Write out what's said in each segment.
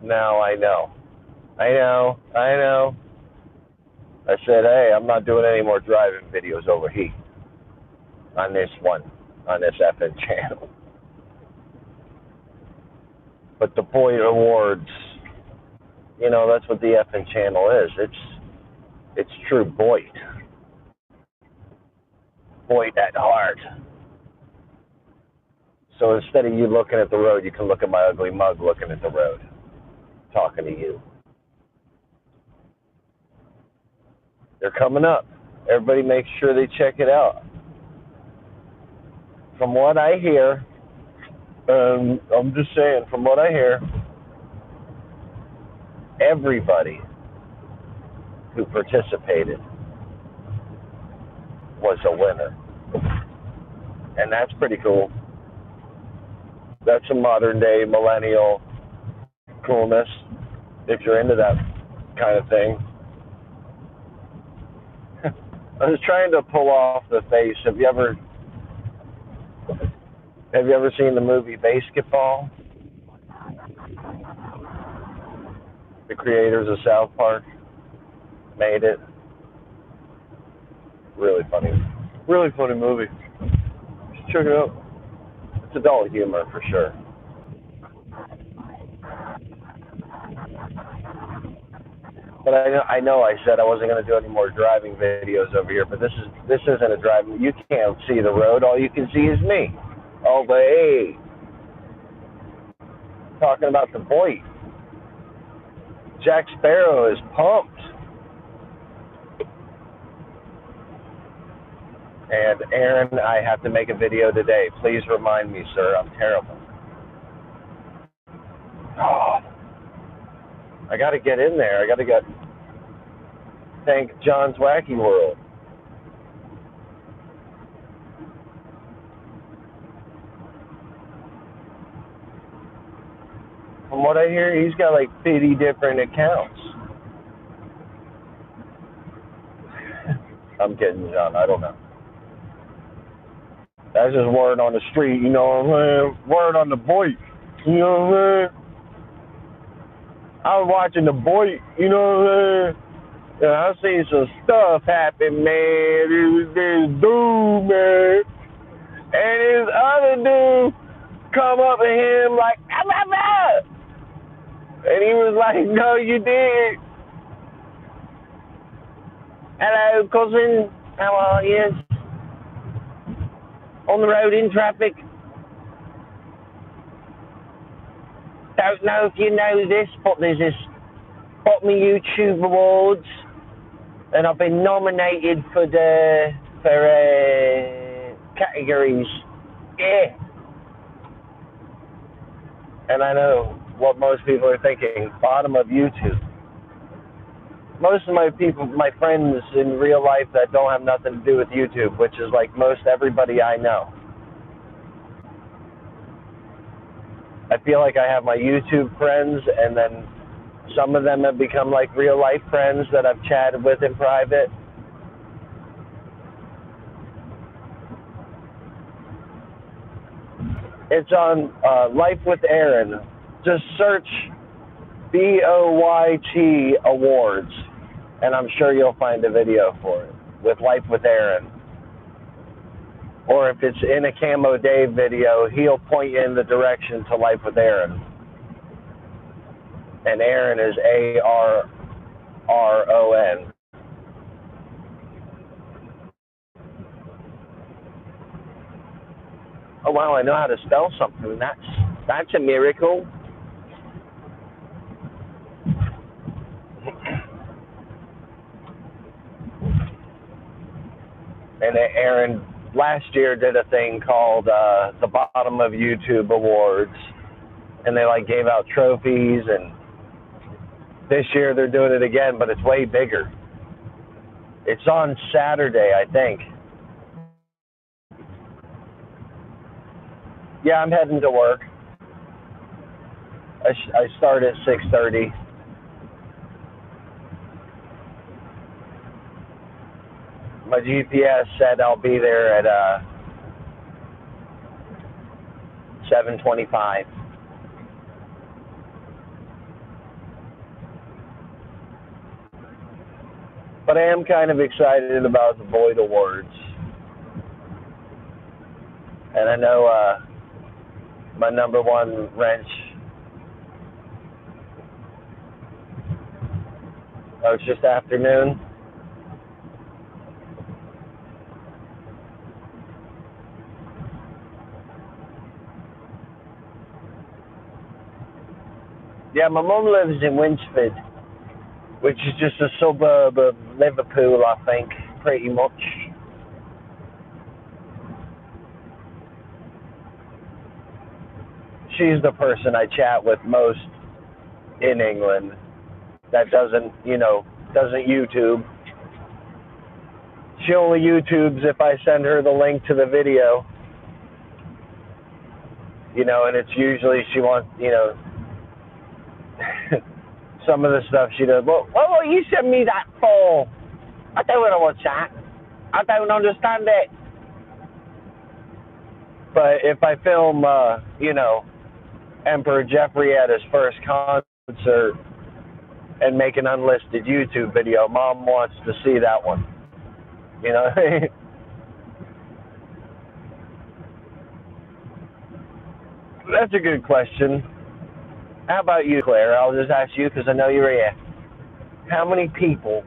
Now I know. I know. I know. I said, hey, I'm not doing any more driving videos over here on this one, on this effing channel. But the BOYT Awards, that's what the effing channel is. It's true BOYT. BOYT at heart. So instead of you looking at the road, you can look at my ugly mug looking at the road, talking to you. They're coming up. Everybody make sure they check it out. From what I hear, I'm just saying, from what I hear, everybody who participated was a winner. And that's pretty cool. That's a modern day millennial coolness, if you're into that kind of thing. I was trying to pull off the face. Have you ever seen the movie Basketball? The creators of South Park made it. Really funny. Really funny movie. Check it out. It's adult humor for sure. But I know I said I wasn't going to do any more driving videos over here, but this isn't a driving. You can't see the road. All you can see is me. Oh, but hey, talking about the BOYT. Jack Sparrow is pumped. And Aaron, I have to make a video today. Please remind me, sir. I'm terrible. Oh, I got to get in there. I got to thank John's Wacky World. From what I hear, he's got like 50 different accounts. I'm kidding, John. I don't know. That's just word on the street, you know what I'm saying? Word on the BOYT, you know what I'm saying? I was watching the BOYT, you know what I'm saying? And I seen some stuff happen, man. It was this dude, man. And this other dude come up to him like, ah, ah, ah. And he was like, no, you did. Hello, cousin. How are you? On the road in traffic. Don't know if you know this, but there's this Pop Me YouTube Awards, and I've been nominated for categories. Yeah. And I know what most people are thinking, bottom of YouTube. Most of my friends in real life that don't have nothing to do with YouTube, which is like most everybody I know. I feel like I have my YouTube friends, and then some of them have become like real life friends that I've chatted with in private. It's on Life with Aaron. Just search BOYT Awards, and I'm sure you'll find a video for it with Life with Aaron. Or if it's in a Camo Dave video, he'll point you in the direction to Life with Aaron. And Aaron is ARRON. Oh wow, I know how to spell something. That's a miracle. And Aaron last year did a thing called the Bottom of YouTube Awards, and they like gave out trophies, and this year they're doing it again, but it's way bigger. It's on Saturday, I think. Yeah, I'm heading to work. I start at 6:30. My GPS said I'll be there at 7:25. But I am kind of excited about the BOYT Awards. And I know my number one wrench. Oh, it's just afternoon. Yeah, my mum lives in Winsford, which is just a suburb of Liverpool, I think, pretty much. She's the person I chat with most in England that doesn't YouTube. She only YouTubes if I send her the link to the video, and it's usually she wants, some of the stuff she does. Well, what will you send me that for? I don't want to watch that. I don't understand it. But if I film, Emperor Jeffrey at his first concert and make an unlisted YouTube video, Mom wants to see that one. That's a good question. How about you, Claire? I'll just ask you because I know you're here. How many people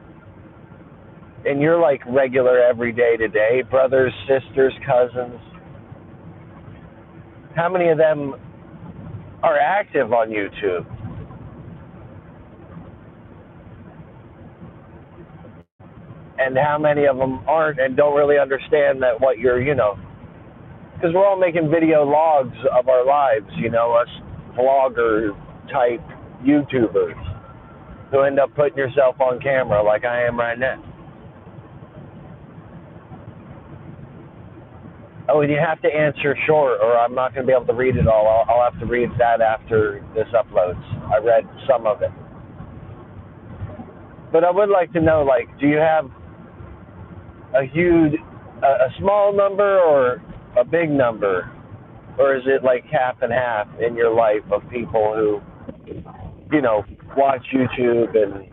in your regular everyday today, brothers, sisters, cousins, how many of them are active on YouTube? And how many of them aren't and don't really understand that what you're, because we're all making video logs of our lives, us vlogger type YouTubers who end up putting yourself on camera like I am right now. Oh, and you have to answer short or I'm not going to be able to read it all. I'll have to read that after this uploads. I read some of it. But I would like to know, do you have a small number or a big number? Or is it half and half in your life of people who, watch YouTube and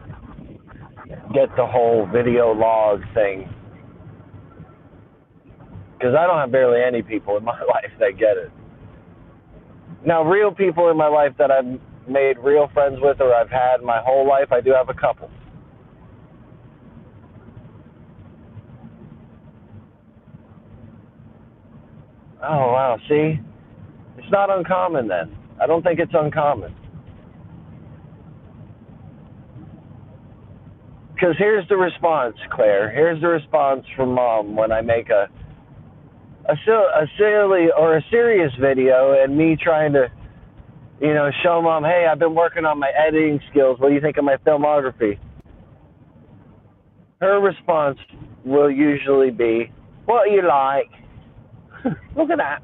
get the whole video log thing? Because I don't have barely any people in my life that get it. Now, real people in my life that I've made real friends with or I've had my whole life, I do have a couple. Oh, wow, see? It's not uncommon then. I don't think it's uncommon. Because here's the response, Claire. Here's the response from Mom when I make a silly or a serious video and me trying to, show Mom, hey, I've been working on my editing skills. What do you think of my filmography? Her response will usually be, what do you like? Look at that.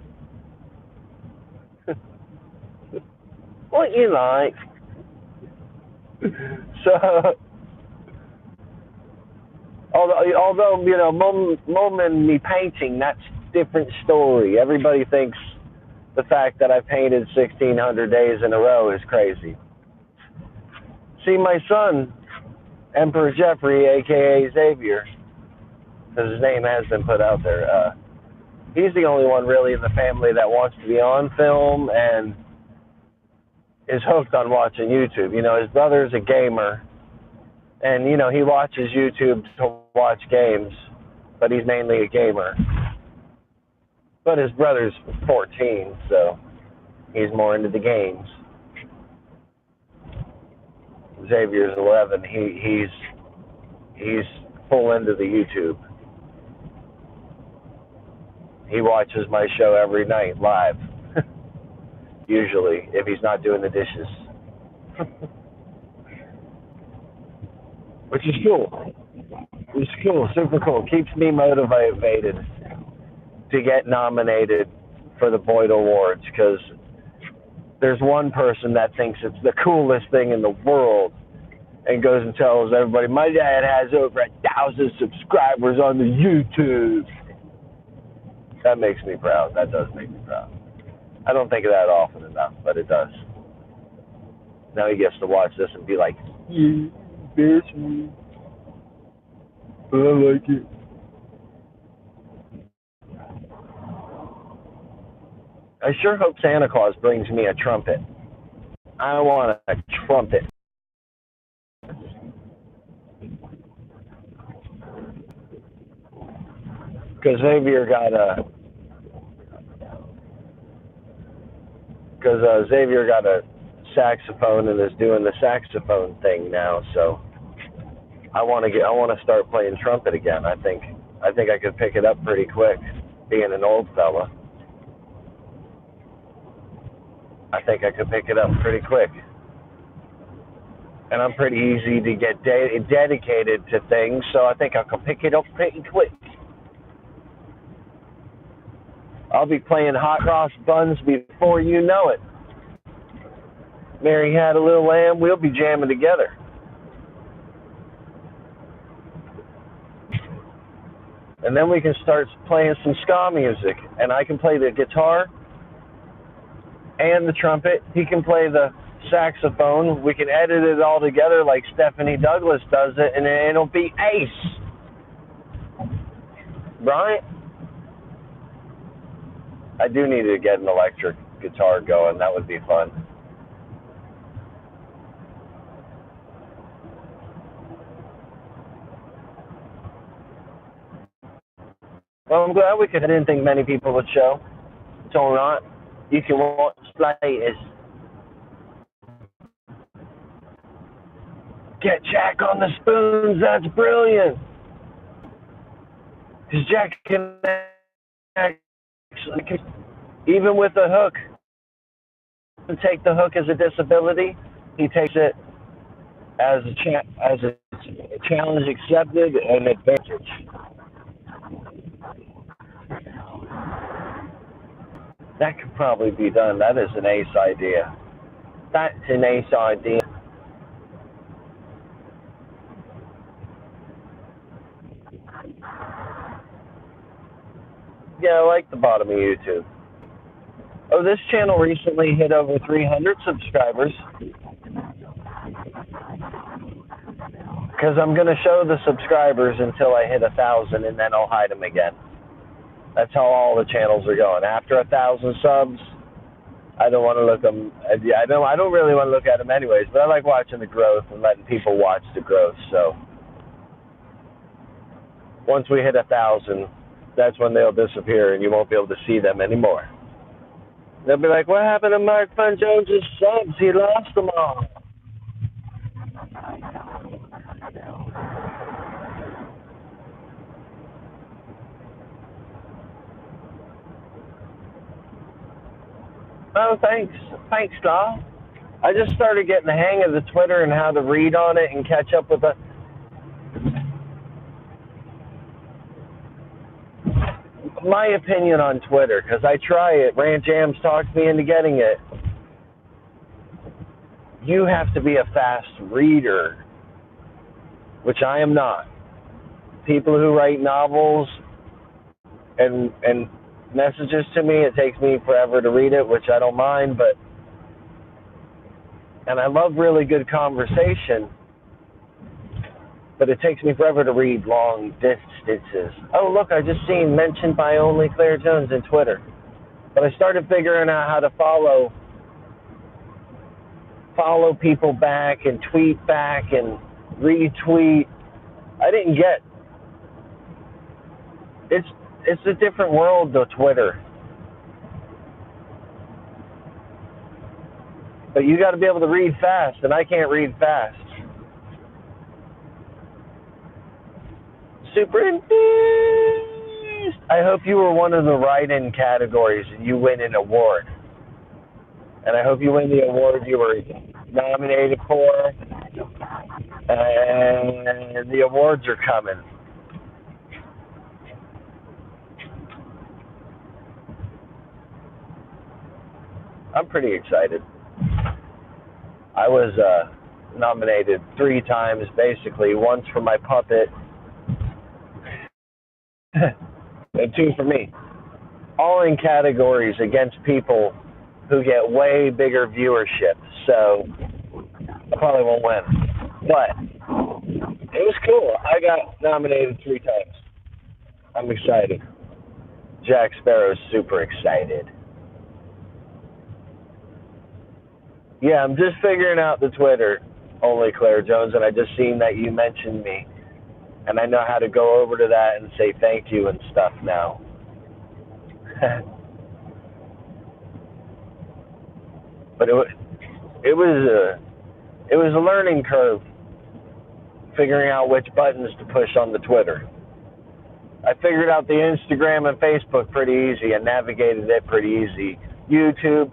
What you like? So, although Mom and me painting, that's a different story. Everybody thinks the fact that I painted 1,600 days in a row is crazy. See, my son, Emperor Jeffrey, a.k.a. Xavier, because his name has been put out there, he's the only one really in the family that wants to be on film and is hooked on watching YouTube. His brother's a gamer, and, he watches YouTube to watch games, but he's mainly a gamer. But his brother's 14, so he's more into the games. Xavier's 11. He's full into the YouTube. He watches my show every night live, usually, if he's not doing the dishes. Which is cool. It's cool, super cool. Keeps me motivated to get nominated for the BOYT Awards, because there's one person that thinks it's the coolest thing in the world and goes and tells everybody, my dad has over 1,000 subscribers on the YouTube. That makes me proud. That does make me proud. I don't think of that often enough, but it does. Now he gets to watch this and be like, yeah, embarrass me. I like it. I sure hope Santa Claus brings me a trumpet. I want a trumpet. Because Xavier got a saxophone and is doing the saxophone thing now. So I want to start playing trumpet again. I think I could pick it up pretty quick, being an old fella. I think I could pick it up pretty quick. And I'm pretty easy to get dedicated to things, so I think I can pick it up pretty quick. I'll be playing hot cross buns before you know it. Mary had a little lamb. We'll be jamming together. And then we can start playing some ska music. And I can play the guitar and the trumpet. He can play the saxophone. We can edit it all together like Stephanie Douglas does it, and it'll be ace. Right? I do need to get an electric guitar going. That would be fun. Well, I'm glad we could. I didn't think many people would show. It's all right. You can watch later. Get Jack on the spoons. That's brilliant. Because Jack can actually, even with the hook, take the hook as a disability. He takes it as a challenge accepted and advantage. That could probably be done. That is an ace idea. That's an ace idea. Yeah, I like the bottom of YouTube. Oh, this channel recently hit over 300 subscribers. Because I'm going to show the subscribers until I hit 1,000, and then I'll hide them again. That's how all the channels are going. After 1,000 subs, I don't want to look them. I don't really want to look at them anyways. But I like watching the growth and letting people watch the growth. So once we hit 1,000, that's when they'll disappear, and you won't be able to see them anymore. They'll be like, "What happened to Mark Fun Jones's subs? He lost them all." Oh, thanks. Thanks, Doll. I just started getting the hang of the Twitter and how to read on it and catch up with my opinion on Twitter, because I try it. Rant Jams talked me into getting it. You have to be a fast reader, which I am not. People who write novels and messages to me, it takes me forever to read it, which I don't mind, and I love really good conversation, but it takes me forever to read long distances. Oh, look, I just seen mentioned by only Claire Jones in Twitter. But I started figuring out how to follow people back and tweet back and retweet. I didn't get. It's a different world though, Twitter. But you got to be able to read fast, and I can't read fast. Super enthused. I hope you were one of the write-in categories and you win an award. And I hope you win the award you were nominated for. And the awards are coming. I'm pretty excited. I was nominated 3 times, basically. Once for my puppet, and 2 for me. All in categories against people who get way bigger viewership. So I probably won't win. But It was cool. I got nominated 3 times. I'm excited. Jack Sparrow's super excited. Yeah, I'm just figuring out the Twitter, only Claire Jones, and I just seen that you mentioned me. And I know how to go over to that and say thank you and stuff now. But it was a learning curve figuring out which buttons to push on the Twitter. I figured out the Instagram and Facebook pretty easy and navigated it pretty easy. YouTube,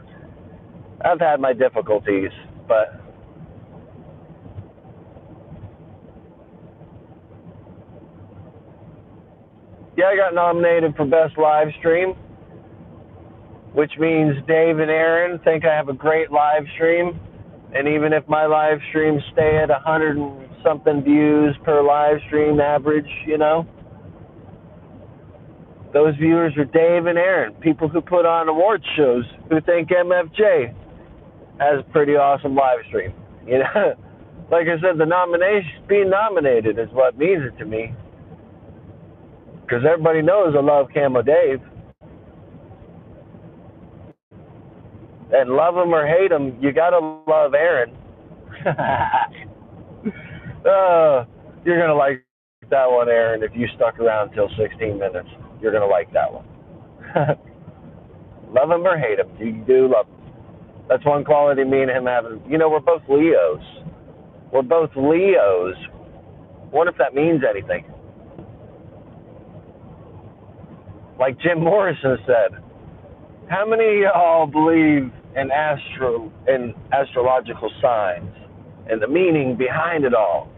I've had my difficulties, but yeah, I got nominated for Best Live Stream, which means Dave and Aaron think I have a great live stream. And even if my live streams stay at 100 and something views per live stream average, those viewers are Dave and Aaron, people who put on awards shows, who think MFJ has a pretty awesome live stream. Like I said, the nomination, being nominated is what means it to me. Because everybody knows I love Camo Dave. And love him or hate him, you gotta love Aaron. You're gonna like that one, Aaron, if you stuck around till 16 minutes. You're gonna like that one. Love him or hate him, you do love him. That's one quality me and him have. We're both Leos. We're both Leos. I wonder if that means anything. Like Jim Morrison said, how many of y'all believe in astrological signs and the meaning behind it all?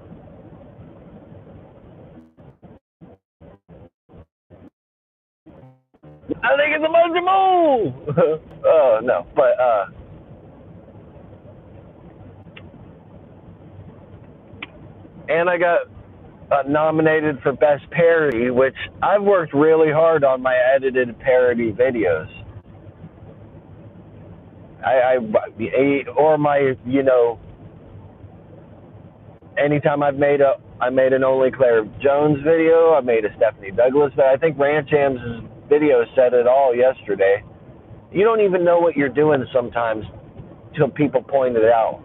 I think it's about to move. Oh no, but and I got nominated for Best Parody, which I've worked really hard on my edited parody videos. Anytime I made an Only Claire Jones video, I made a Stephanie Douglas, but I think Ranch Am's video said it all yesterday. You don't even know what you're doing sometimes till people point it out.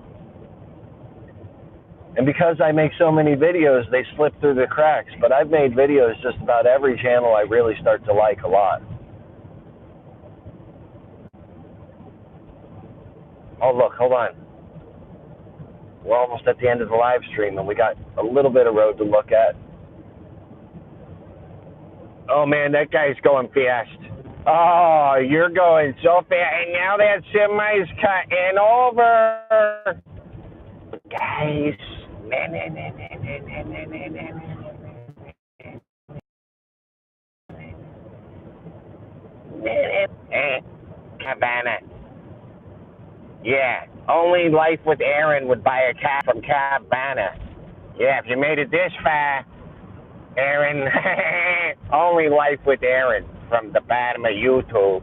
And because I make so many videos, they slip through the cracks. But I've made videos just about every channel I really start to like a lot. Oh, look, hold on. We're almost at the end of the live stream, and we got a little bit of road to look at. Oh, man, that guy's going fast. Oh, you're going so fast. And now that semi's cutting over. Guys. Cabana. Yeah, only Life with Aaron would buy a cat from Cabana. Yeah, if you made it this far, Aaron, only Life with Aaron from the bottom of YouTube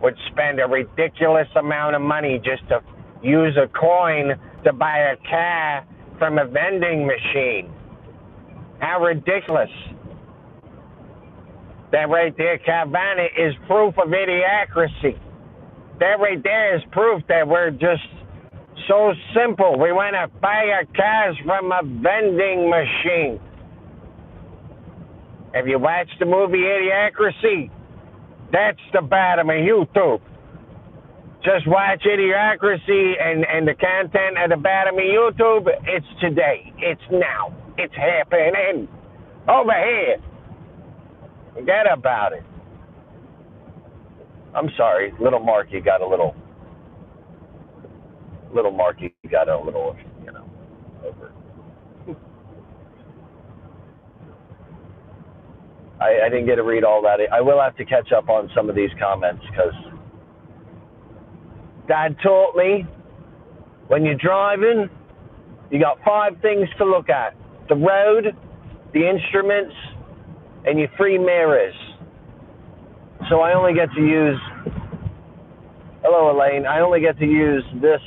would spend a ridiculous amount of money just to use a coin to buy a car from a vending machine. How ridiculous. That right there, Cabana, is proof of idiocracy. That right there is proof that we're just so simple. We want to buy our cars from a vending machine. Have you watched the movie Idiocracy? That's the bottom of YouTube. Just watch Idiocracy and the content at the bottom of YouTube. It's today. It's now. It's happening. Over here. Forget about it. I'm sorry, little Marky got a little over. I didn't get to read all that. I will have to catch up on some of these comments because Dad taught me when you're driving, you got 5 things to look at: the road, the instruments, and your free mirrors. So I only get to use, hello Elaine, I only get to use this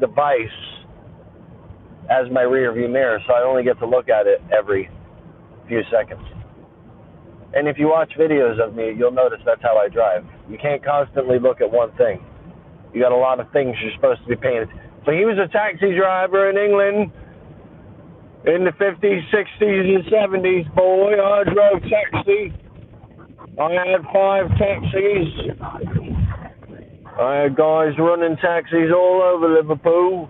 device as my rear view mirror, so I only get to look at it every few seconds. And if you watch videos of me, you'll notice that's how I drive. You can't constantly look at one thing. You got a lot of things you're supposed to be paying attention. So he was a taxi driver in England in the 50s, 60s, and 70s. Boy, I drove taxi. I had 5 taxis. I had guys running taxis all over Liverpool.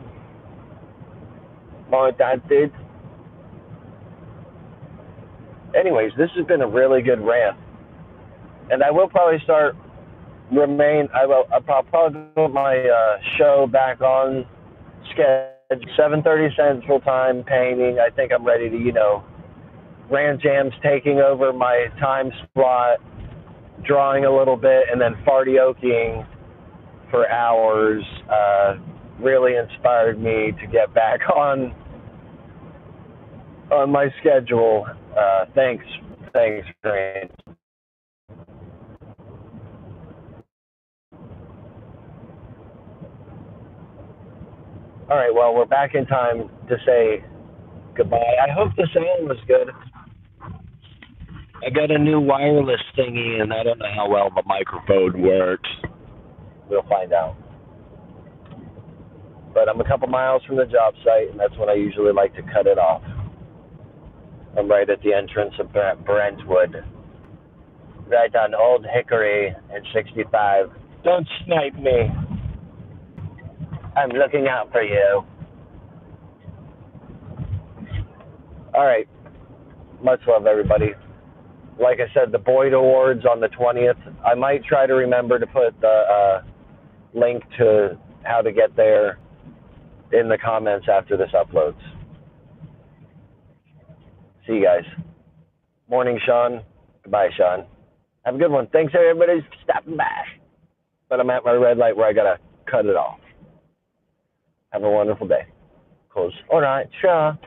My dad did. Anyways, this has been a really good rant. And I will probably I'll probably put my show back on schedule, 7:30 Central Time, painting. I think I'm ready to, Rant Jam's taking over my time slot, drawing a little bit, and then fartioking for hours. Really inspired me to get back on my schedule. Thanks, Grant. All right, well, we're back in time to say goodbye. I hope the sound was good. I got a new wireless thingy, and I don't know how well the microphone works. We'll find out. But I'm a couple miles from the job site, and that's when I usually like to cut it off. I'm right at the entrance of Brentwood, right on Old Hickory and 65. Don't snipe me. I'm looking out for you. All right. Much love, everybody. Like I said, the BOYT Awards on the 20th. I might try to remember to put the link to how to get there in the comments after this uploads. See you guys. Morning, Sean. Goodbye, Sean. Have a good one. Thanks, everybody, for stopping by. But I'm at my red light where I got to cut it off. Have a wonderful day. Close. All right, sure.